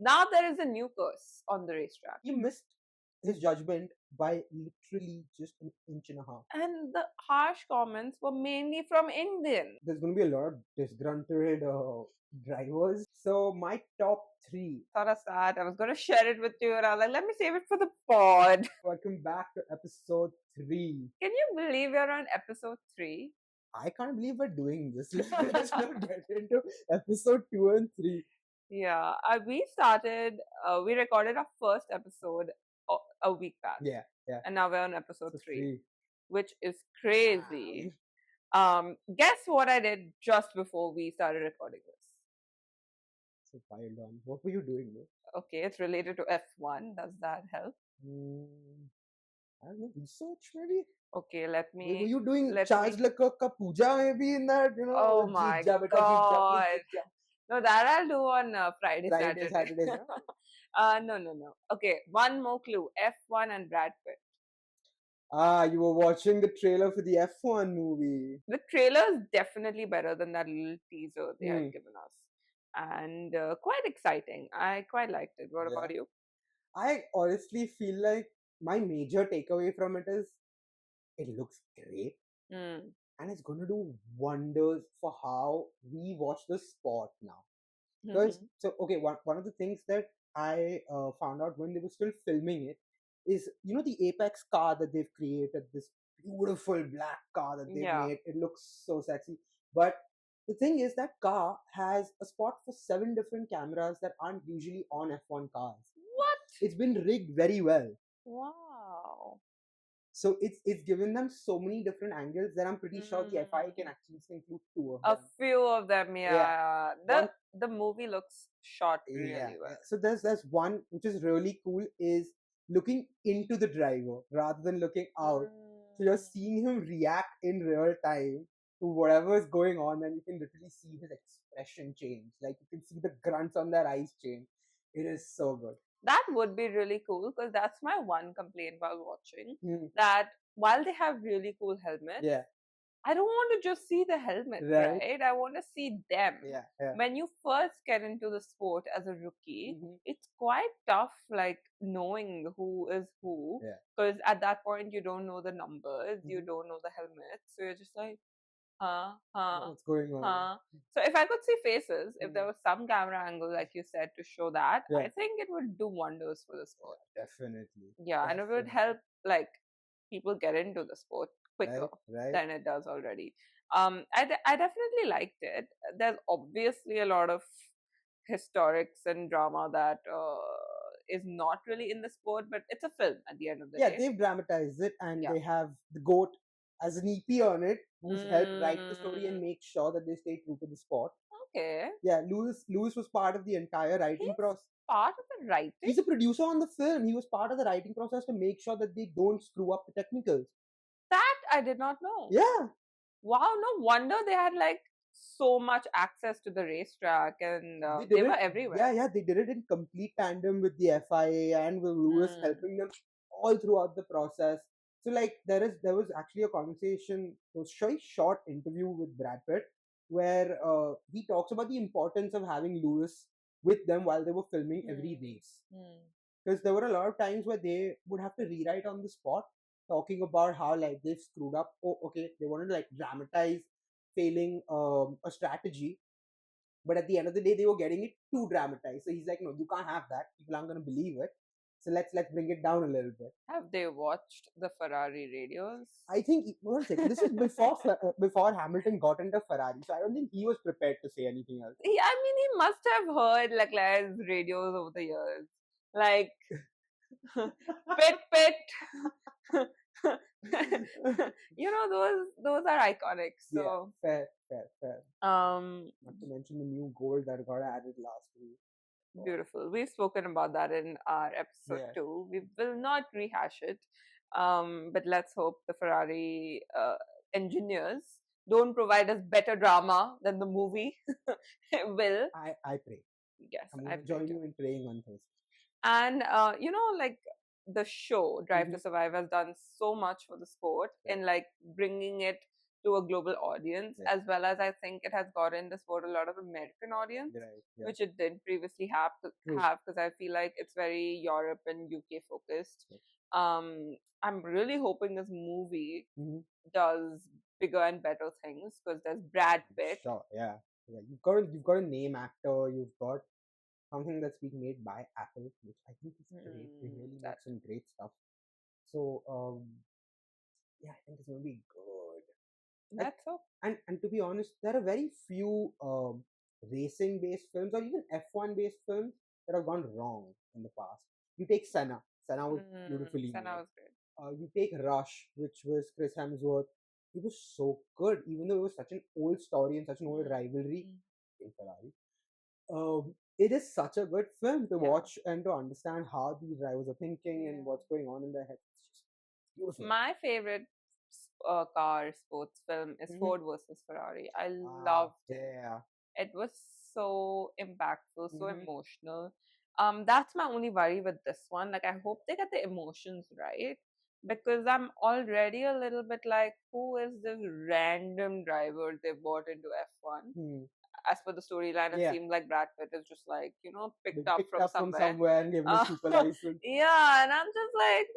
Now there is a new curse on the racetrack. He missed his judgment by literally just an inch and a half. And the harsh comments were mainly from Indian. There's going to be a lot of disgruntled drivers. So my top 3. Sort of sad. I was going to share it with you, and I was like, let me save it for the pod. Welcome back to episode 3. Can you believe we're on episode 3? I can't believe we're doing this. Let's not get into episode 2 and 3. Yeah, we recorded our first episode a week back. Yeah. And now we're on episode So 3, which is crazy. Guess what I did just before we started recording this? So wild on. What were you doing though? Okay, it's related to F1. Does that help? I don't know, research maybe? Okay, let me. Were you doing Charles Leclerc ka puja maybe in that, you know? Oh my god. No, that I'll do on Friday, Saturday. No. Okay, one more clue. F1 and Brad Pitt. You were watching the trailer for the F1 movie. The trailer is definitely better than that little teaser they had given us. And quite exciting. I quite liked it. What about you? I honestly feel like my major takeaway from it is it looks great. And it's going to do wonders for how we watch the sport now. Because, one of the things that I found out when they were still filming it is, the Apex car that they've created, this beautiful black car that they've made. It looks so sexy. But the thing is that car has a spot for 7 different cameras that aren't usually on F1 cars. What? It's been rigged very well. Wow. So it's given them so many different angles that I'm pretty sure the FIA can actually include 2 of them. A few of them, yeah. The movie looks shot really well. So there's one which is really cool, is looking into the driver rather than looking out. So you're seeing him react in real time to whatever is going on, and you can literally see his expression change. Like you can see the grunts on their eyes change. It is so good. That would be really cool, because that's my one complaint while watching. That while they have really cool helmets, I don't want to just see the helmet, right? I want to see them. When you first get into the sport as a rookie, it's quite tough, like knowing who is who, because at that point you don't know the numbers, you don't know the helmets, so you're just like, what's going on? So if I could see faces, if there was some camera angle, like you said, to show that, I think it would do wonders for the sport. Definitely. And it would help like people get into the sport quicker than it does already. I definitely liked it. There's obviously a lot of historics and drama that is not really in the sport, but it's a film at the end of the day. They've dramatized it, and they have the GOAT as an EP on it, who's helped write the story and make sure that they stay true to the sport. Okay. Yeah, Lewis was part of the entire writing process. Part of the writing? He's a producer on the film. He was part of the writing process to make sure that they don't screw up the technicals. That I did not know. Yeah. Wow, no wonder they had like so much access to the racetrack, and they were everywhere. Yeah, they did it in complete tandem with the FIA and with Lewis helping them all throughout the process. So like there was actually a conversation, a very short interview with Brad Pitt, where he talks about the importance of having Lewis with them while they were filming every race. Because there were a lot of times where they would have to rewrite on the spot, talking about how like they've screwed up. They wanted to like dramatize failing a strategy, but at the end of the day they were getting it too dramatized. So he's like, no, you can't have that. People aren't going to believe it. So let's bring it down a little bit. Have they watched the Ferrari radios? I think this is before Hamilton got into Ferrari, so I don't think he was prepared to say anything else. He must have heard Leclerc's radios over the years, like pit. Those are iconic. So fair. Not to mention the new gold that got added last week. Beautiful. We've spoken about that in our episode 2. We will not rehash it, but let's hope the Ferrari engineers don't provide us better drama than the movie will. I pray. Yes, I'm going to join you in praying on Thursday. And like the show Drive to Survive has done so much for the sport in like bringing it to a global audience, as well as I think it has gotten the sport a lot of American audience, which it didn't previously have because I feel like it's very Europe and UK focused. I'm really hoping this movie does bigger and better things because there's Brad Pitt. Sure, yeah. You've got a name actor. You've got something that's being made by Apple, which I think is great. They really make some great stuff. So, yeah, I think it's gonna be good. That's so. And to be honest, there are very few racing based films or even F1 based films that have gone wrong in the past. You take Senna. Senna was beautifully made. Senna was great. You take Rush, which was Chris Hemsworth. It was so good, even though it was such an old story and such an old rivalry in Ferrari. It is such a good film to watch and to understand how these drivers are thinking and what's going on in their heads. It's just beautiful. My favorite car sports film is Ford versus Ferrari. I loved it. It was so impactful, so emotional. That's my only worry with this one. Like, I hope they get the emotions right, because I'm already a little bit like, who is this random driver they brought into F1? As per the storyline, it seemed like Brad Pitt is just like, picked up from somewhere and given a super license. Yeah, and I'm just like,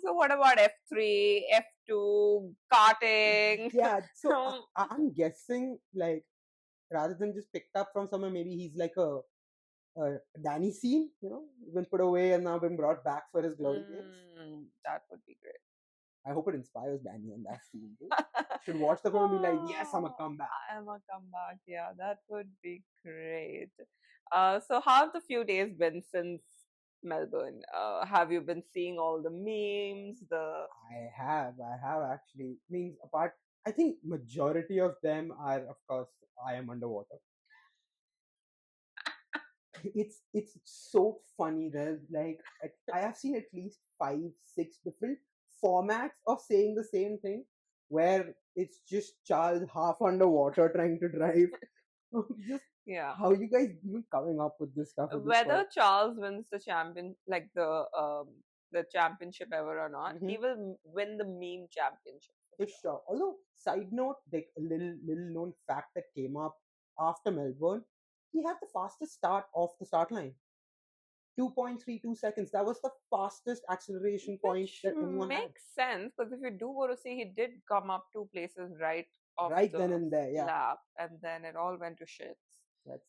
so what about F3, F2, karting? Yeah, so I'm guessing, like, rather than just picked up from somewhere, maybe he's like a Danny scene, been put away and now been brought back for his glory days. That would be great. I hope it inspires Danny on that scene. Should watch the film and be like, yes, I'm a comeback. I'm a comeback. Yeah, that would be great. So how have the few days been since Melbourne? Have you been seeing all the memes? I have actually. Means apart, I think majority of them are, of course, I am underwater. It's so funny. There's like I have seen at least 5-6 different formats of saying the same thing, where it's just Charles half underwater trying to drive. Just how you guys even coming up with this stuff? Whether Charles wins the champion, like the championship ever or not, he will win the meme championship. For sure. Although, side note, like a little known fact that came up after Melbourne, he had the fastest start off the start line. 2.32 seconds. That was the fastest acceleration point that anyone had. Makes sense, because if you do go to see, he did come up 2 places right off then and there, lap, and then it all went to shits. That's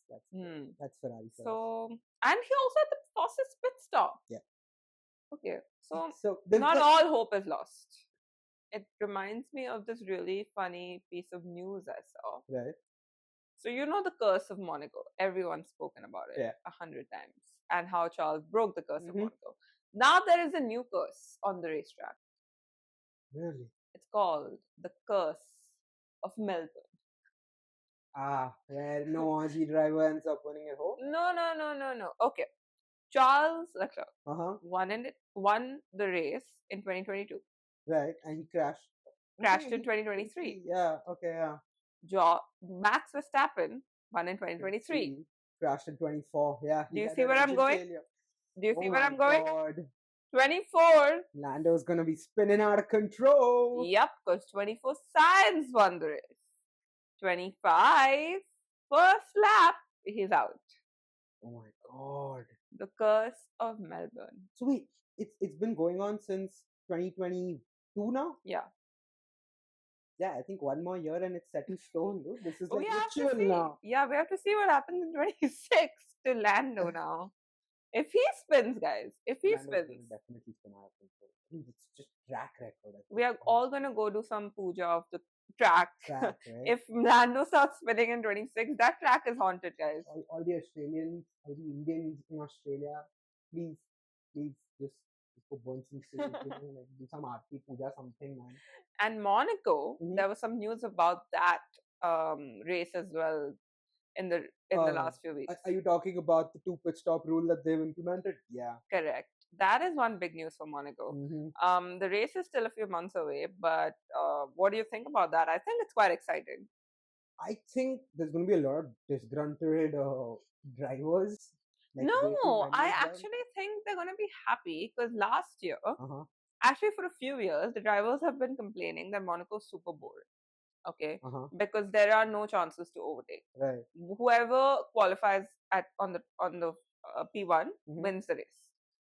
Ferrari. So, and he also had the fastest pit stop. Yeah. Okay, so not all hope is lost. It reminds me of this really funny piece of news I saw. Right. So the curse of Monaco. Everyone's spoken about it 100 times, and how Charles broke the curse of Monaco. Now there is a new curse on the racetrack. Really? It's called the curse of Melbourne. Where no Aussie driver ends up winning at home? No. Okay. Charles Leclerc won the race in 2022. Right, and he crashed. Crashed in 2023. Yeah, okay, Max Verstappen won in 2023. Crashed in 24. Yeah. Do you see where I'm going? Do you see where I'm going? 24. Lando's gonna be spinning out of control. Yep, because 24 Sainz won the race. 25, first lap, he's out. Oh my god. The curse of Melbourne. So wait, it's been going on since 2022 now? Yeah. Yeah, I think one more year and it's set in stone, dude. This is like ritual now. Yeah, we have to see what happens in 26 to Lando now. If he spins, guys, Lando's spins. Definitely spin out of control. It's just track record. We are all going to go do some puja of the track. Right? If Lando starts spinning in 26, that track is haunted, guys. All the Australians, all the Indians in Australia, please just go burn some sage, like do some aarti puja, something, man. And Monaco, there was some news about that race as well in the last few weeks. Are you talking about the 2 pit stop rule that they've implemented? Yeah. Correct. That is one big news for Monaco. The race is still a few months away, but what do you think about that? I think it's quite exciting. I think there's going to be a lot of disgruntled drivers. Like no, I actually think they're going to be happy, because last year, actually for a few years, the drivers have been complaining that Monaco is super boring. Okay, because there are no chances to overtake. Right. Whoever qualifies on the P1 wins the race.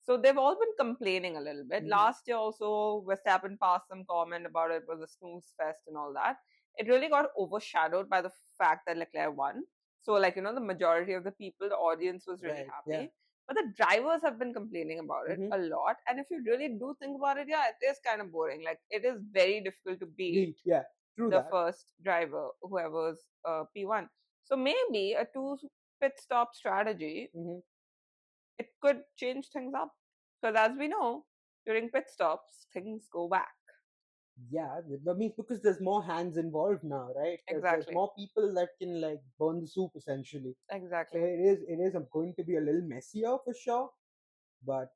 So they've all been complaining a little bit. Last year also, Verstappen passed some comment about it was a snooze fest and all that. It really got overshadowed by the fact that Leclerc won. So, like, the majority of the people, the audience was really happy. Yeah. But the drivers have been complaining about it a lot. And if you really do think about it, yeah, it is kind of boring. Like, it is very difficult to beat the first driver, whoever's P1. So maybe a 2 pit stop strategy, it could change things up. Because as we know, during pit stops, things go back. Yeah, that means because there's more hands involved now, right? Exactly. There's more people that can like burn the soup essentially. Exactly. So it is going to be a little messier for sure. But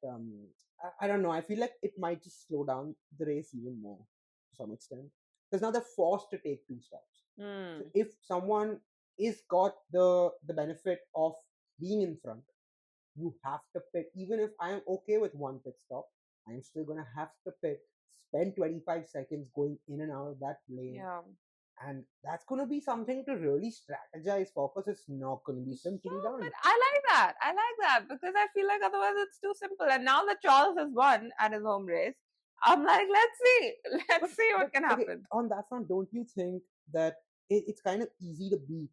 I don't know. I feel like it might just slow down the race even more to some extent. Because now they're forced to take 2 stops. So if someone is got the benefit of being in front, you have to pit. Even if I am okay with 1 pit stop, I'm still gonna have to pit, spend 25 seconds going in and out of that lane. Yeah. And that's gonna be something to really strategize for, because it's not gonna be simply done. But I like that because I feel like otherwise it's too simple. And now that Charles has won at his home race, I'm like, let's see what can happen. Okay, on that front, don't you think that it's kind of easy to beat?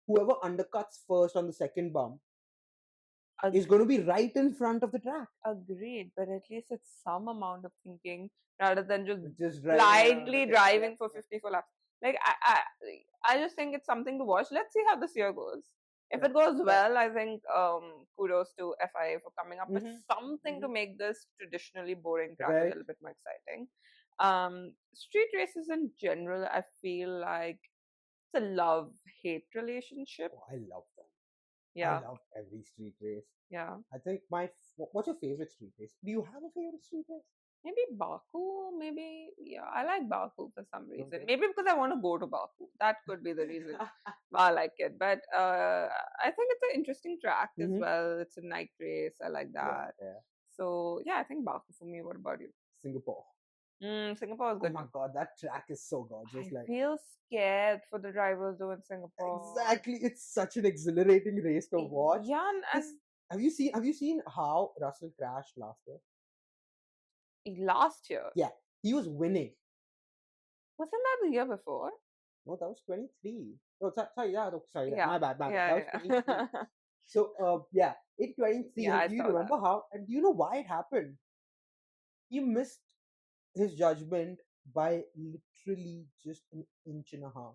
Whoever undercuts first on the second bump is going to be right in front of the track. Agreed, but at least it's some amount of thinking rather than just blindly driving for 54 laps. Like I just think it's something to watch. Let's see how this year goes. If it goes well, I think kudos to FIA for coming up with something to make this traditionally boring track a little bit more exciting. Street races in general, I feel like it's a love-hate relationship. Oh, I love them. Yeah. I love every street race. Yeah. I think what's your favorite street race? Do you have a favorite street race? Maybe Baku, yeah, I like Baku for some reason. Okay. Maybe because I want to go to Baku. That could be the reason why I like it. But I think it's an interesting track as well. It's a night race. I like that. Yeah. So yeah, I think Baku for me. What about you? Singapore. Singapore is good. Oh my god, that track is so gorgeous. I feel scared for the drivers though in Singapore. Exactly, it's such an exhilarating race to watch. Yeah, and have you seen how Russell crashed last year? Last year? Yeah, he was winning. Wasn't that the year before? No, that was 23. Oh, sorry. My bad. That was 23. So, in 23, do you remember how? And do you know why it happened? He missed his judgment by literally just an inch and a half.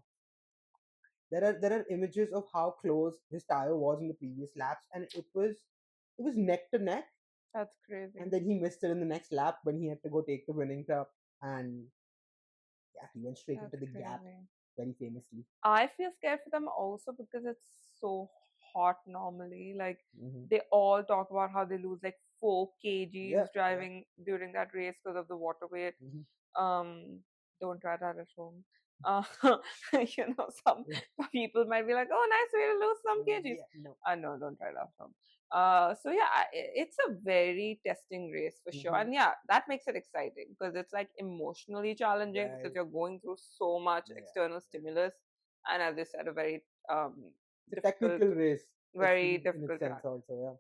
There are images of how close his tire was in the previous laps, and it was neck to neck. That's crazy. And then he missed it in the next lap when he had to go take the winning cup, and yeah, he went straight into the gap very famously. I feel scared for them also because it's so hot normally. Like they all talk about how they lose like 4 kgs driving during that race because of the water weight. Don't try that at home. Some people might be like, "Oh, nice way to lose some kgs." No, don't try that at home. So yeah, it's a very testing race for sure, and yeah, that makes it exciting because it's like emotionally challenging because you're going through so much external stimulus, and as you said, a very technical race, very difficult sense also, yeah.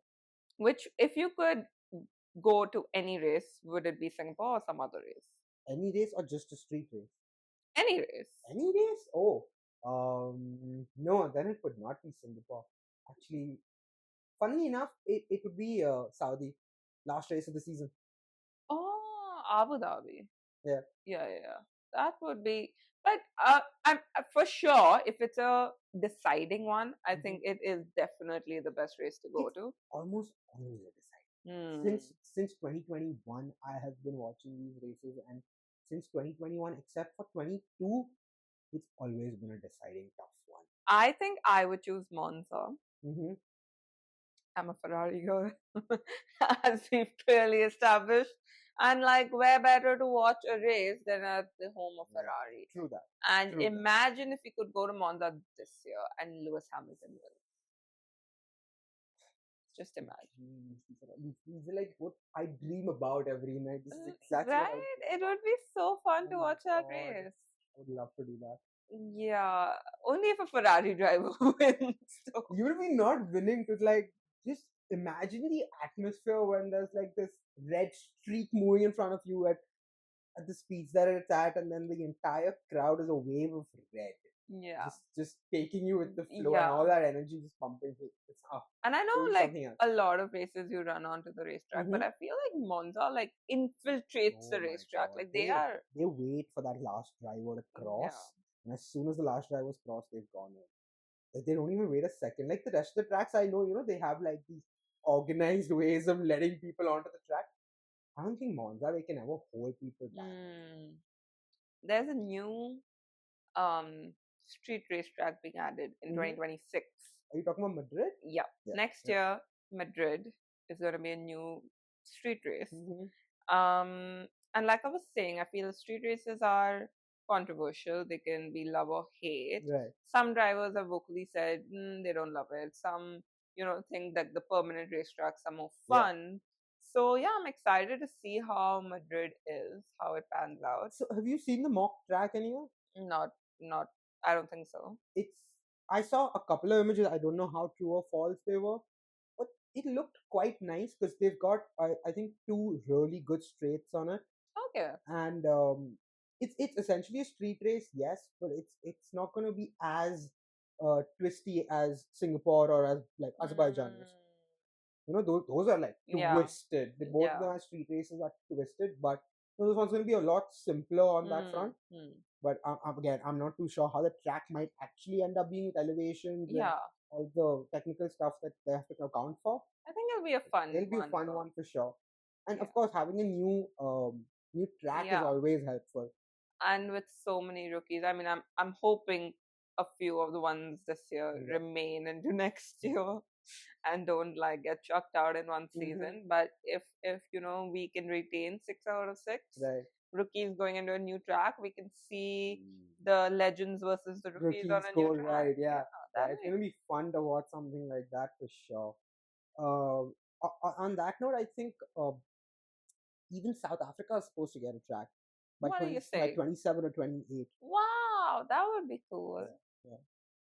Which, if you could go to any race, would it be Singapore or some other race? Any race or just a street race? Any race. Any race? Oh, no, then it would not be Singapore. Actually, funnily enough, it would be Saudi, last race of the season. Oh, Abu Dhabi. Yeah. That would be. But I'm for sure if it's a deciding one, I think it is definitely the best race to go to. Almost always a deciding. Since 2021, I have been watching these races, and since 2021, except for 22, it's always been a deciding tough one. I think I would choose Monza. I'm a Ferrari girl, as we've clearly established. And like, where better to watch a race than at the home of Ferrari? True that. And imagine if we could go to Monza this year and Lewis Hamilton wins. Just imagine. These are like what I dream about every night. This is exactly right. It would be so fun to watch that race. I would love to do that. Yeah, only if a Ferrari driver wins. So. You will be not winning to like just imagine the atmosphere when there's like this red streak moving in front of you at the speeds that it's at, and then the entire crowd is a wave of red. Yeah. Just taking you with the flow, and all that energy just pumping you. It's and I know like a lot of races you run onto the racetrack, but I feel like Monza like infiltrates the racetrack. Like they wait for that last driver to cross, and as soon as the last driver's crossed, they've gone in. Like, they don't even wait a second. Like the rest of the tracks, I know, they have like these organized ways of letting people onto the track. I don't think Monza they can ever hold people back. There's a new street racetrack being added in 2026. Are you talking about Madrid? Yeah. Next year, Madrid is going to be a new street race. And like I was saying, I feel street races are controversial. They can be love or hate. Right. Some drivers have vocally said they don't love it. Some, think that the permanent racetracks are more fun. So yeah, I'm excited to see how Madrid is, how it pans out. So have you seen the mock track anywhere? Not. I don't think so. I saw a couple of images. I don't know how true or false they were, but it looked quite nice because they've got I think 2 really good straights on it. Okay. And it's essentially a street race, yes, but it's not going to be as twisty as Singapore or as like Azerbaijan is. Those are like twisted. The both of them street races are twisted, but this one's going to be a lot simpler on that front. But again, I'm not too sure how the track might actually end up being with elevations and all the technical stuff that they have to account for. I think it'll be a fun one. It'll be a fun one for sure. And of course, having a new track is always helpful. And with so many rookies, I mean, I'm hoping a few of the ones this year remain into next year and don't like get chucked out in one season. But if we can retain 6 out of 6 rookies going into a new track, we can see the legends versus the rookies on a new track. Right, it's gonna be fun to watch something like that for sure. On that note, I think even South Africa is supposed to get a track by 27 or 28. Wow, that would be cool.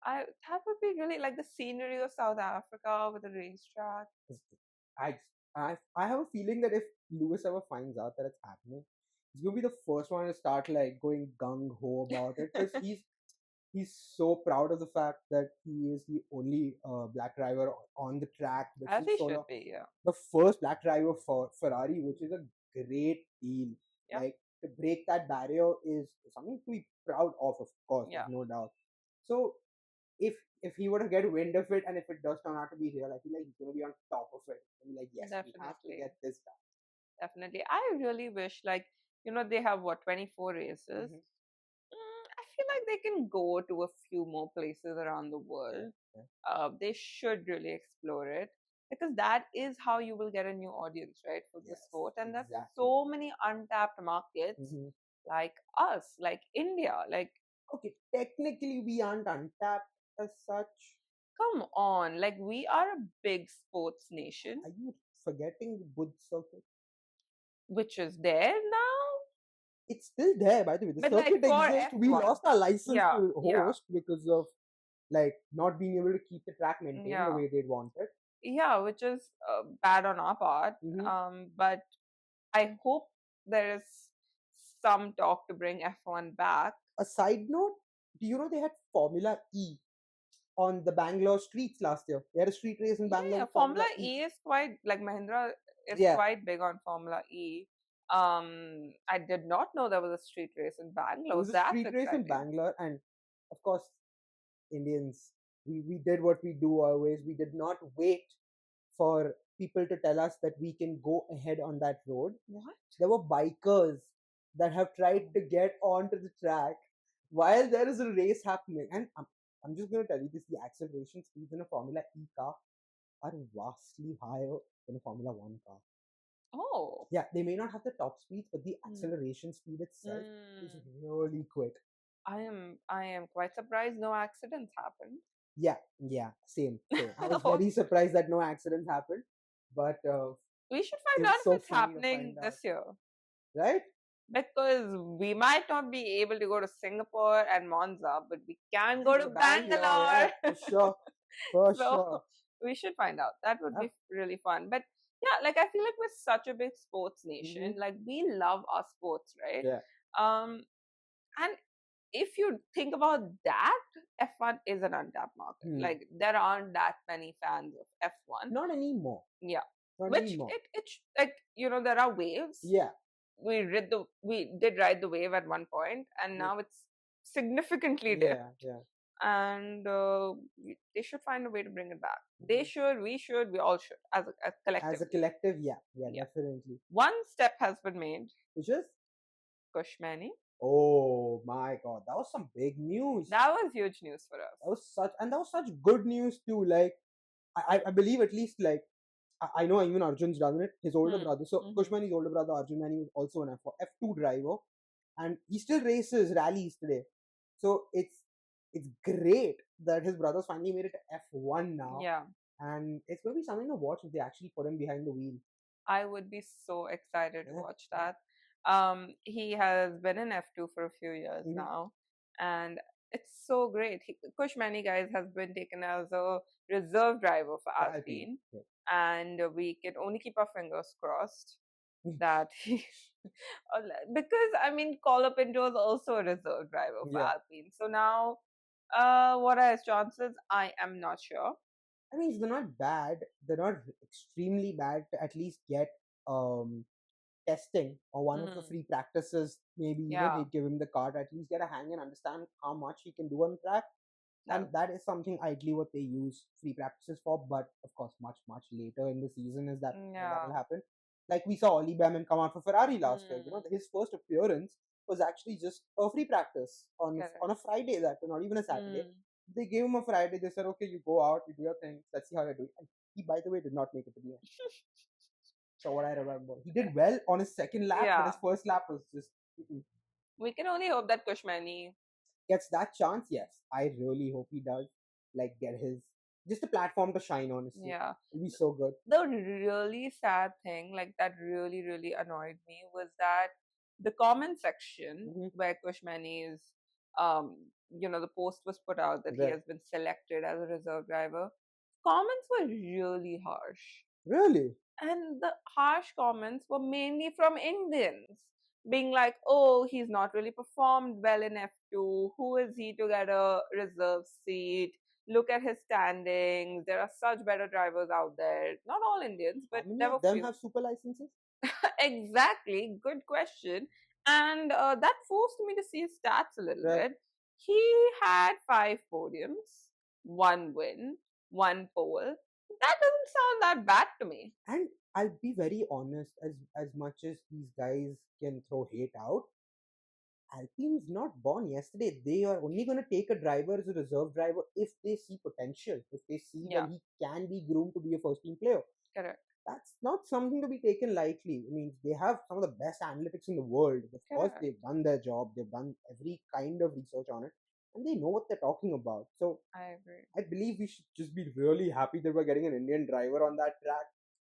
That would be really like the scenery of South Africa with a racetrack. I have a feeling that if Lewis ever finds out that it's happening, he's gonna be the first one to start like going gung ho about it, because he's so proud of the fact that he is the only black driver on the track. As he should be, the first black driver for Ferrari, which is a great deal. Like, to break that barrier is something to be proud of course, no doubt. So if he were to get wind of it, and if it does turn out to be real, I feel like he's going to be on top of it. He'll be like, yes, we have to get this done. Definitely. I really wish, like, they have 24 races. I feel like they can go to a few more places around the world. They should really explore it, because that is how you will get a new audience, right, for the sport. And there's so many untapped markets like us, like India, like. Okay, technically we aren't untapped as such. Come on, like, we are a big sports nation. Are you forgetting the Buddh circuit? Which is there now? It's still there, by the way. The circuit exists. We lost our license to host because of like not being able to keep the track maintained the way they'd wanted. Yeah, which is bad on our part. But I hope there is some talk to bring F1 back. A side note, do you know they had Formula E on the Bangalore streets last year? They had a street race in Bangalore. Yeah, Formula E is quite, like, Mahindra is quite big on Formula E. I did not know there was a street race in Bangalore. There was a street race in Bangalore, and of course, Indians, we did what we do always. We did not wait for people to tell us that we can go ahead on that road. What? There were bikers that have tried to get onto the track while there is a race happening. And I'm just going to tell you this, the acceleration speeds in a Formula E car are vastly higher than a Formula 1 car. Oh. Yeah, they may not have the top speeds, but the acceleration speed itself is really quick. I am quite surprised no accidents happened. Yeah, same. I was very surprised that no accidents happened, but we should find out if it's happening this year. Right? because we might not be able to go to Singapore and Monza, but we can go to Bangalore. Yeah, for sure. For so sure. we should find out. That would be really fun. But yeah, like I feel like we're such a big sports nation. Like we love our sports, right? Yeah. And if you think about that, F1 is an untapped market. Like there aren't that many fans of F1. Not anymore. Yeah. Not Which anymore. it like, you know, there are waves. Yeah. We did ride the wave at one point, and now it's significantly dipped. Yeah. And they should find a way to bring it back. They should, we should, we all should, as a collective. As a collective, yeah, definitely. One step has been made, which is Kushmani. Oh my god, that was some big news. That was huge news for us. That was such good news too. Like I believe at least like I know even Arjun's done it. His older brother, so Kushmani's older brother Arjun, and he was also an F2 driver, and he still races rallies today. So it's great that his brothers finally made it to F1 now. Yeah, and it's going to be something to watch if they actually put him behind the wheel. I would be so excited to watch that. He has been in F2 for a few years now, and it's so great. Kushmani, guys, has been taken as a reserve driver for Alpine. And we can only keep our fingers crossed that he, because I mean, Colapinto is also a reserve driver for Alpine. So now, what are his chances? I am not sure. I mean, they're not bad. They're not extremely bad to at least get testing or one of the free practices. Maybe they give him the card, at least get a hang and understand how much he can do on track. And that is something ideally what they use free practices for. But of course, much later in the season is that will happen. Like we saw Oli Behrman come out for Ferrari last year. You know, his first appearance was actually just a free practice on a Friday, that not even a Saturday. They gave him a Friday. They said, okay, you go out, you do your thing. Let's see how you're doing. And he, by the way, did not make it to the end. So what I remember, he did well on his second lap, but his first lap was just. We can only hope that Kushmani gets that chance. Yes, I really hope he does. Like get his just a platform to shine. Honestly, it'll be so good. The really sad thing, like that, really annoyed me was that the comment section where Kushmani's you know, the post was put out that he has been selected as a reserve driver. Comments were really harsh. Really? And the harsh comments were mainly from Indians, being like, oh, he's not really performed well in F2. Who is he to get a reserve seat? Look at his standings. There are such better drivers out there. Not all Indians, but there were few. Have super licenses? Exactly. Good question. And that forced me to see his stats a little bit. He had 5 podiums, 1 win, 1 pole. That doesn't sound that bad to me. And I'll be very honest, as much as these guys can throw hate out, Alpine's not born yesterday. They are only going to take a driver as a reserve driver if they see potential, if they see that he can be groomed to be a first team player. Correct. That's not something to be taken lightly. I mean, they have some of the best analytics in the world. Of course, they've done their job. They've done every kind of research on it. And they know what they're talking about. So I agree. I believe we should just be really happy that we're getting an Indian driver on that track.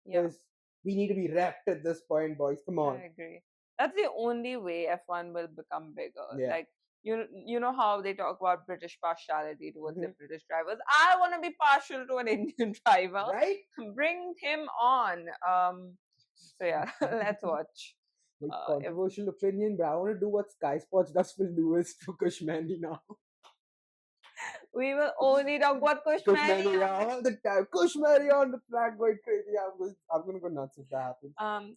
Because we need to be repped at this point, boys. Come on. I agree. That's the only way F1 will become bigger. Like, you know how they talk about British partiality towards the British drivers. I want to be partial to an Indian driver. Right? Bring him on. So yeah, let's watch. Like controversial opinion, but I want to do what Sky Sports does for Lewis to Kushmani now. We will only talk about Kushmani all the time. Kushmani on the track going crazy. I'm going to go nuts if that happens.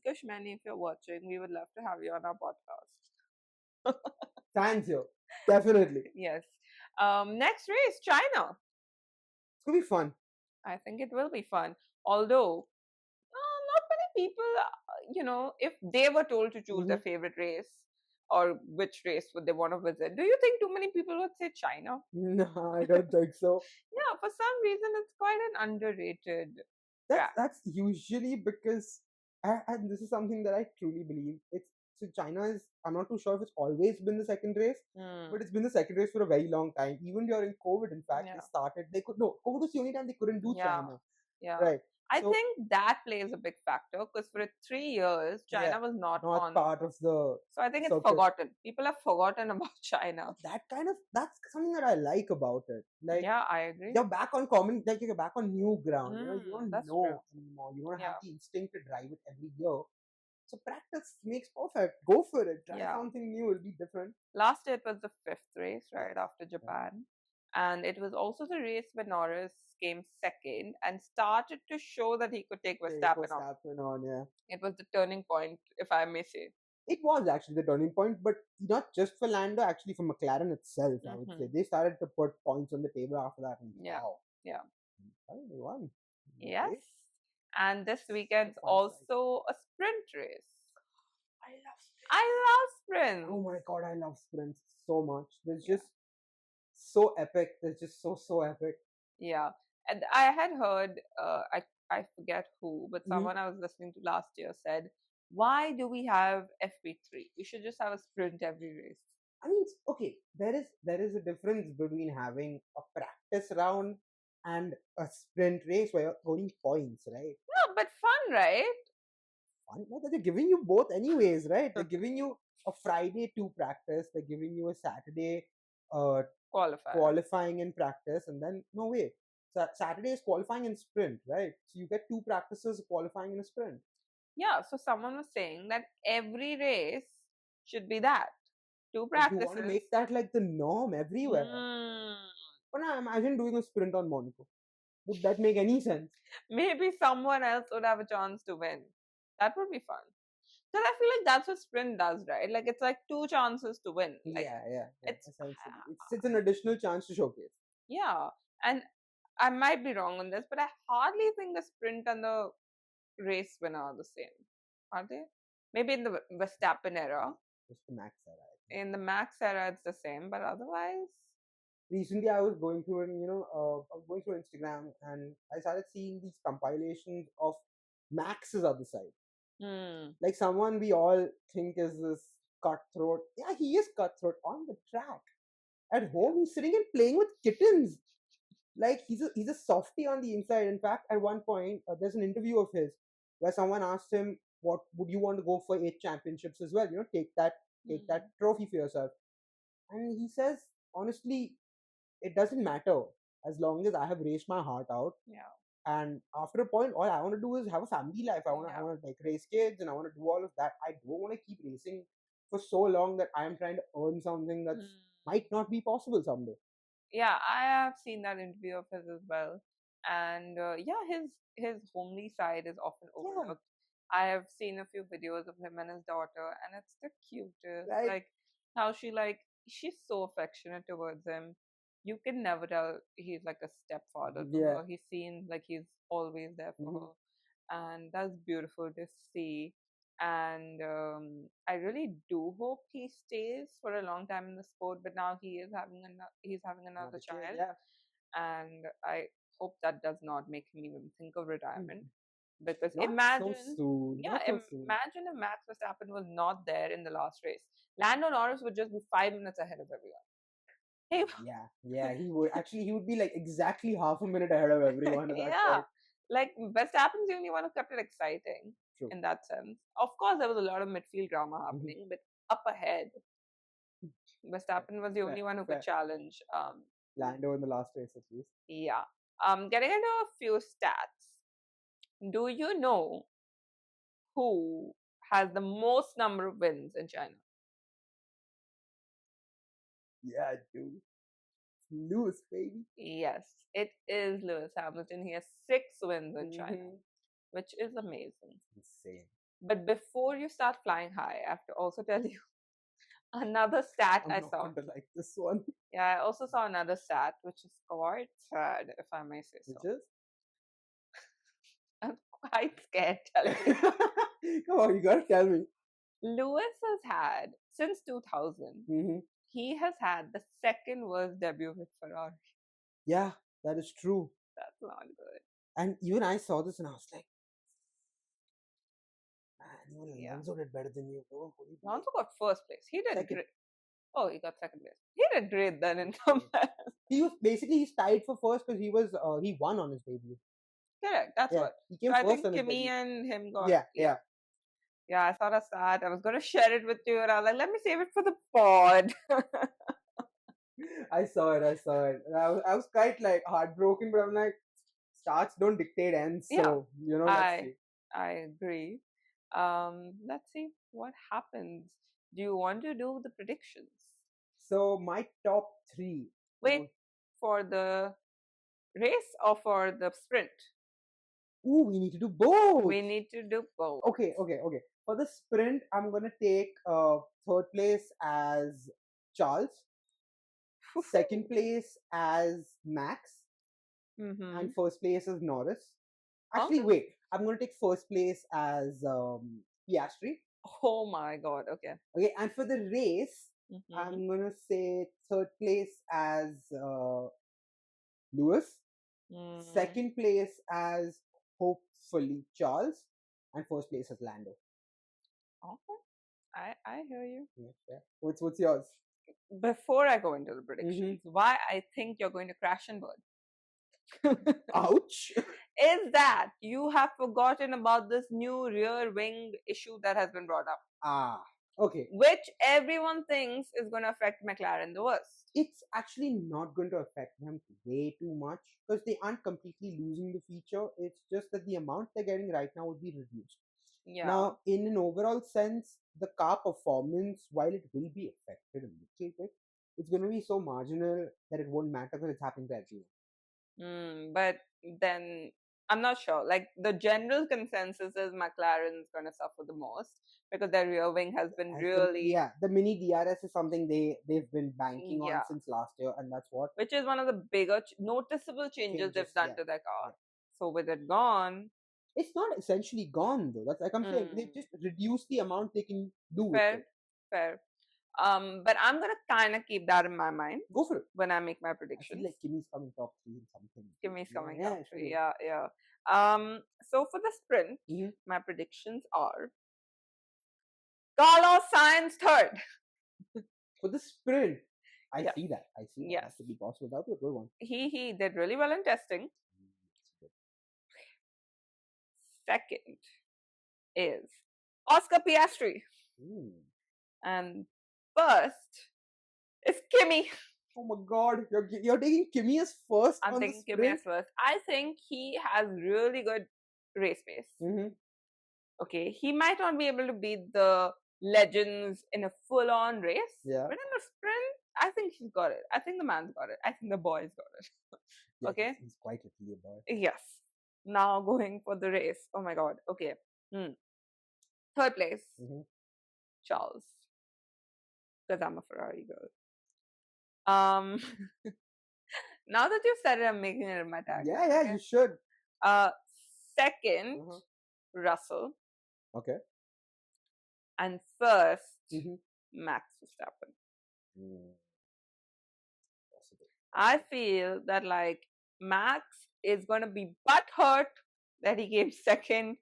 Kushmani, if you're watching, we would love to have you on our podcast. Thank you. Definitely. Yes. Next race, China. It's going to be fun. I think it will be fun. Although, not many people, you know, if they were told to choose their favorite race, or which race would they want to visit, do you think too many people would say China? No, I don't think so. Yeah, for some reason it's quite an underrated that's usually because, and this is something that I truly believe, so China is, I'm not too sure if it's always been the second race, but it's been the second race for a very long time. Even during COVID, in fact, they started, COVID was the only time they couldn't do China. Yeah. Right. I think that plays a big factor because for 3 years, China was not on part of the. So I think it's forgotten. People have forgotten about China. That's something that I like about it. Like, yeah, I agree. You're back on common, like you're back on new ground. You don't know true. anymore. You don't have the instinct to drive it every year. So practice makes perfect. Go for it. Try something new. It'll be different. Last year it was the 5th race, right after Japan. And it was also the race where Norris came second and started to show that he could take Verstappen on. Yeah. It was the turning point, if I may say. It was actually the turning point, but not just for Lando, actually for McLaren itself, I would say. They started to put points on the table after that. And wow. Yeah. They won. Yes. And this weekend's also a sprint race. I love sprints. Oh my god, I love sprints so much. There's just so epic. There's just so epic. Yeah. And I had heard, I forget who, but someone I was listening to last year said, why do we have FP3? We should just have a sprint every race. I mean, okay, there is a difference between having a practice round and a sprint race where you're earning points, right? No, but fun, right? Fun? No, they're giving you both anyways, right? They're giving you a Friday to practice. They're giving you a Saturday qualifying in practice, and then no way. Saturday is qualifying in sprint, right? So you get 2 practices qualifying in a sprint. Yeah, so someone was saying that every race should be that. 2 practices. You want to make that like the norm everywhere. But now imagine doing a sprint on Monaco. Would that make any sense? Maybe someone else would have a chance to win. That would be fun. Because I feel like that's what sprint does, right? Like it's like 2 chances to win. Like, it's an additional chance to showcase. Yeah, and I might be wrong on this, but I hardly think the sprint and the race winner are the same. Are they? Maybe in the Verstappen era. Just the Max era. In the Max era, it's the same, but otherwise. Recently, I was going through Instagram, and I started seeing these compilations of Max's other side. Like someone we all think is this cutthroat. Yeah, he is cutthroat on the track. At home, he's sitting and playing with kittens. Like he's a softie on the inside. In fact, at one point, there's an interview of his where someone asked him, "What would you want to go for 8 championships as well? Take that trophy for yourself." And he says, honestly, it doesn't matter as long as I have raced my heart out. Yeah. And after a point, all I want to do is have a family life. I want to like race kids, and I want to do all of that. I don't want to keep racing for so long that I am trying to earn something that might not be possible someday. Yeah, I have seen that interview of his as well, and his homely side is often overlooked. I have seen a few videos of him and his daughter, and it's the cutest. Right. Like how she's so affectionate towards him. You can never tell he's like a stepfather to her. He seems like he's always there for her, and that's beautiful to see. And I really do hope he stays for a long time in the sport. But now he's having another child, and I hope that does not make him even think of retirement. Because imagine if Max Verstappen was not there in the last race, Lando Norris would just be 5 minutes ahead of everyone. He would actually. He would be like exactly half a minute ahead of everyone. Like Verstappen's the only one who kept it exciting. True. In that sense. Of course, there was a lot of midfield drama happening, but up ahead, Verstappen was the only one who could challenge Lando in the last race, at least. Yeah. Getting into a few stats. Do you know who has the most number of wins in China? Yeah, I do. Lewis, baby. Yes, it is Lewis Hamilton. He has 6 wins in China, which is amazing. Insane. But before you start flying high, I have to also tell you another stat I saw. I'm not like this one. Yeah, I also saw another stat, which is quite sad, if I may say so. Which is? I'm quite scared telling you. Come on, you gotta tell me. Lewis has had, since 2000, he has had the 2nd worst debut with Ferrari. Yeah, that is true. That's not good. And even I saw this and I was like, man, even Alonso did better than you, bro. Alonso got 1st place. He did great. Oh, he got 2nd place. He did great then in comparison. He's tied for 1st because he won on his debut. Correct. That's what. He came So I first think on his Kimmy debut. and him got. Yeah. Yeah, I saw that. I was going to share it with you, and I was like, let me save it for the pod. I saw it. I was quite like heartbroken, but I'm like, starts don't dictate ends. So, let's see. I agree. Let's see what happens. Do you want to do the predictions? So, my top 3. Wait, for the race or for the sprint? Ooh, we need to do both. We need to do both. Okay. For the sprint, I'm gonna take third place as Charles, second place as Max, and first place as Norris. Actually, wait, I'm gonna take first place as Piastri. Oh my god, okay. Okay, and for the race, I'm gonna say third place as Lewis, second place as hopefully Charles, and first place as Lando. Okay, I hear you. Yeah. What's yours? Before I go into the predictions, why I think you're going to crash and burn. Ouch. Is that you have forgotten about this new rear wing issue that has been brought up. Okay. Which everyone thinks is going to affect McLaren the worst. It's actually not going to affect them way too much because they aren't completely losing the feature. It's just that the amount they're getting right now would be reduced. Yeah. Now, in an overall sense, the car performance, while it will be affected a little bit, it's going to be so marginal that it won't matter because it's happening to everyone. But then I'm not sure. Like the general consensus is McLaren's going to suffer the most because their rear wing has been really. The mini DRS is something they've been banking on since last year, and that's what. Which is one of the bigger noticeable changes they've done to their car. So with it gone. It's not essentially gone though. That's like I'm saying they've just reduced the amount they can do. Fair. But I'm gonna kind of keep that in my mind. Go for it when I make my predictions. I feel like Kimmy's coming top 3 in something. Kimmy's coming top 3. Yeah. So for the sprint, my predictions are Carlos Sainz third. For the sprint, I see that. Yes. That could be possible. That would be a good one. He did really well in testing. Second is Oscar Piastri. And first is Kimmy. Oh my god, you're taking Kimmy as first. I'm taking Kimmy as first. I think he has really good race pace. Okay, he might not be able to beat the legends in a full-on race. Yeah. But in a sprint, I think he's got it. I think the man's got it. I think the boy's got it. Okay. He's quite a boy. Yes. Now going for the race. Oh my god. Okay. Third place. Charles. Because I'm a Ferrari girl. Now that you've said it, I'm making it in my tag. Yeah, you should. Second, Russell. Okay. And first, Max Verstappen. I feel that like Max is going to be butthurt that he came second.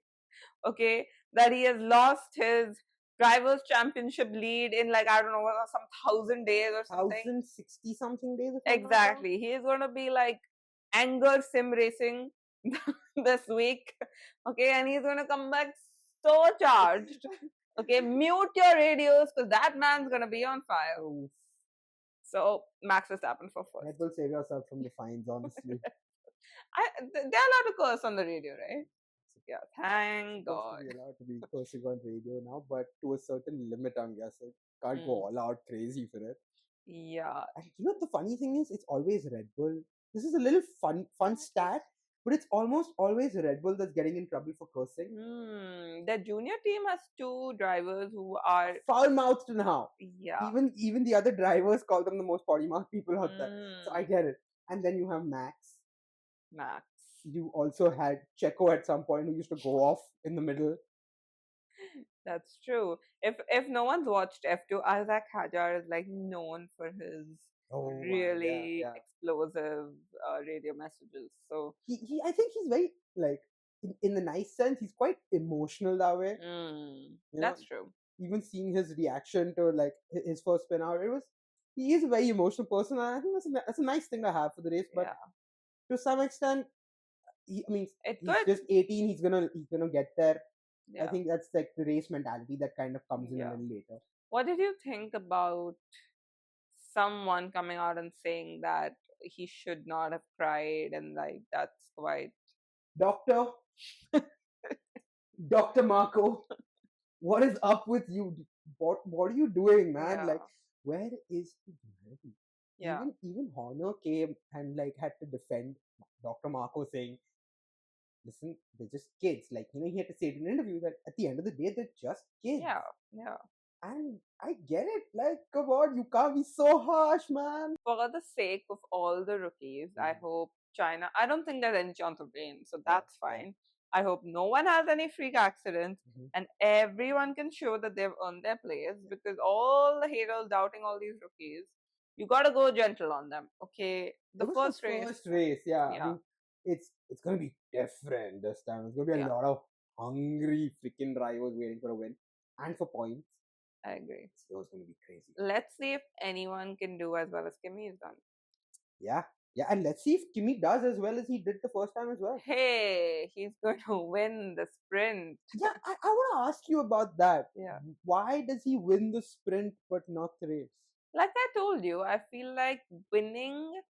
Okay, that he has lost his drivers' championship lead in like I don't know some 1,000 days or something. 1,060 something days. Exactly. He is going to be like anger sim racing this week. Okay, and he's going to come back so charged. Okay, mute your radios because that man's going to be on fire. So Max Verstappen for first. That will save yourself from the fines, honestly. They're allowed to curse on the radio, right? Yeah, thank God. You're allowed to be cursing on radio now, but to a certain limit, I'm guessing. Can't go all out crazy for it. Yeah. And you know the funny thing is, it's always Red Bull. This is a little fun stat, but it's almost always Red Bull that's getting in trouble for cursing. The junior team has 2 drivers who are foul-mouthed now. Yeah. Even the other drivers call them the most potty-mouthed people out there. So I get it. And then you have Max. You also had Checo at some point who used to go off in the middle. That's true. If no one's watched F2, Isaac Hajar is like known for his really explosive radio messages. So he I think he's very like in the nice sense. He's quite emotional that way. That's true. Even seeing his reaction to like his first spin out, he is a very emotional person, and I think that's a nice thing to have for the race. But to some extent, he's could. just 18. He's gonna get there. Yeah. I think that's like the race mentality that kind of comes in a little later. What did you think about someone coming out and saying that he should not have cried, and like that's quite Dr. Marco, what is up with you? What are you doing, man? Like, where is the humanity? Even Horner came and like had to defend Dr. Marco, saying, listen, they're just kids. Like, he had to say in an interview that at the end of the day, they're just kids. Yeah. And I get it. Like, come on, you can't be so harsh, man. For the sake of all the rookies, I hope China, I don't think there's any chance of rain, so that's fine. I hope no one has any freak accidents and everyone can show that they've earned their place, because all the haters doubting all these rookies, you gotta go gentle on them, okay? The first race, yeah. I mean, it's gonna be different this time. It's gonna be a lot of hungry freaking drivers waiting for a win and for points. I agree. It's going to be crazy. Let's see if anyone can do as well as Kimi has done. Yeah, and let's see if Kimi does as well as he did the first time as well. Hey, he's going to win the sprint. Yeah, I want to ask you about that. Yeah. Why does he win the sprint but not the race? Like I told you, I feel like winning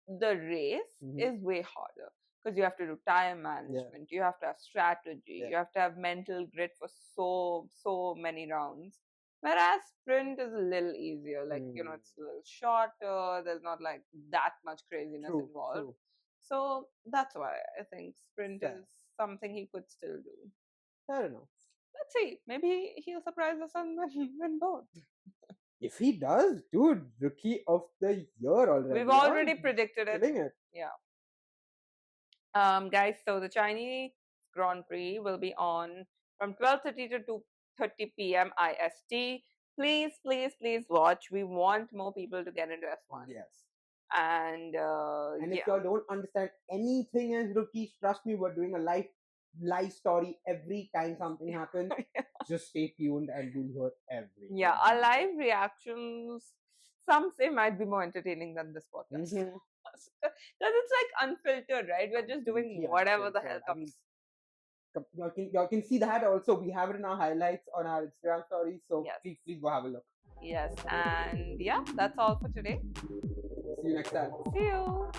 the race is way harder, because you have to do tire management, you have to have strategy, you have to have mental grit for so many rounds. Whereas sprint is a little easier, like it's a little shorter, there's not like that much craziness involved. So that's why I think sprint is something he could still do. I don't know. Let's see, maybe he'll surprise us and win both. If he does, dude, rookie of the year already. We've already predicted it. Yeah. Guys, so the Chinese Grand Prix will be on from 12:30 to 2:30 p.m. IST. Please watch. We want more people to get into F1. Yes. And if y'all don't understand anything as rookies, trust me, we're doing a live story every time something happens. Just stay tuned and we'll hear everything. Yeah, our live reactions, some say, might be more entertaining than this podcast. Because it's like unfiltered, right? We're just doing whatever the hell comes. Y'all can see that also. We have it in our highlights on our Instagram stories. So please go have a look. Yes, and yeah, that's all for today. See you next time. See you.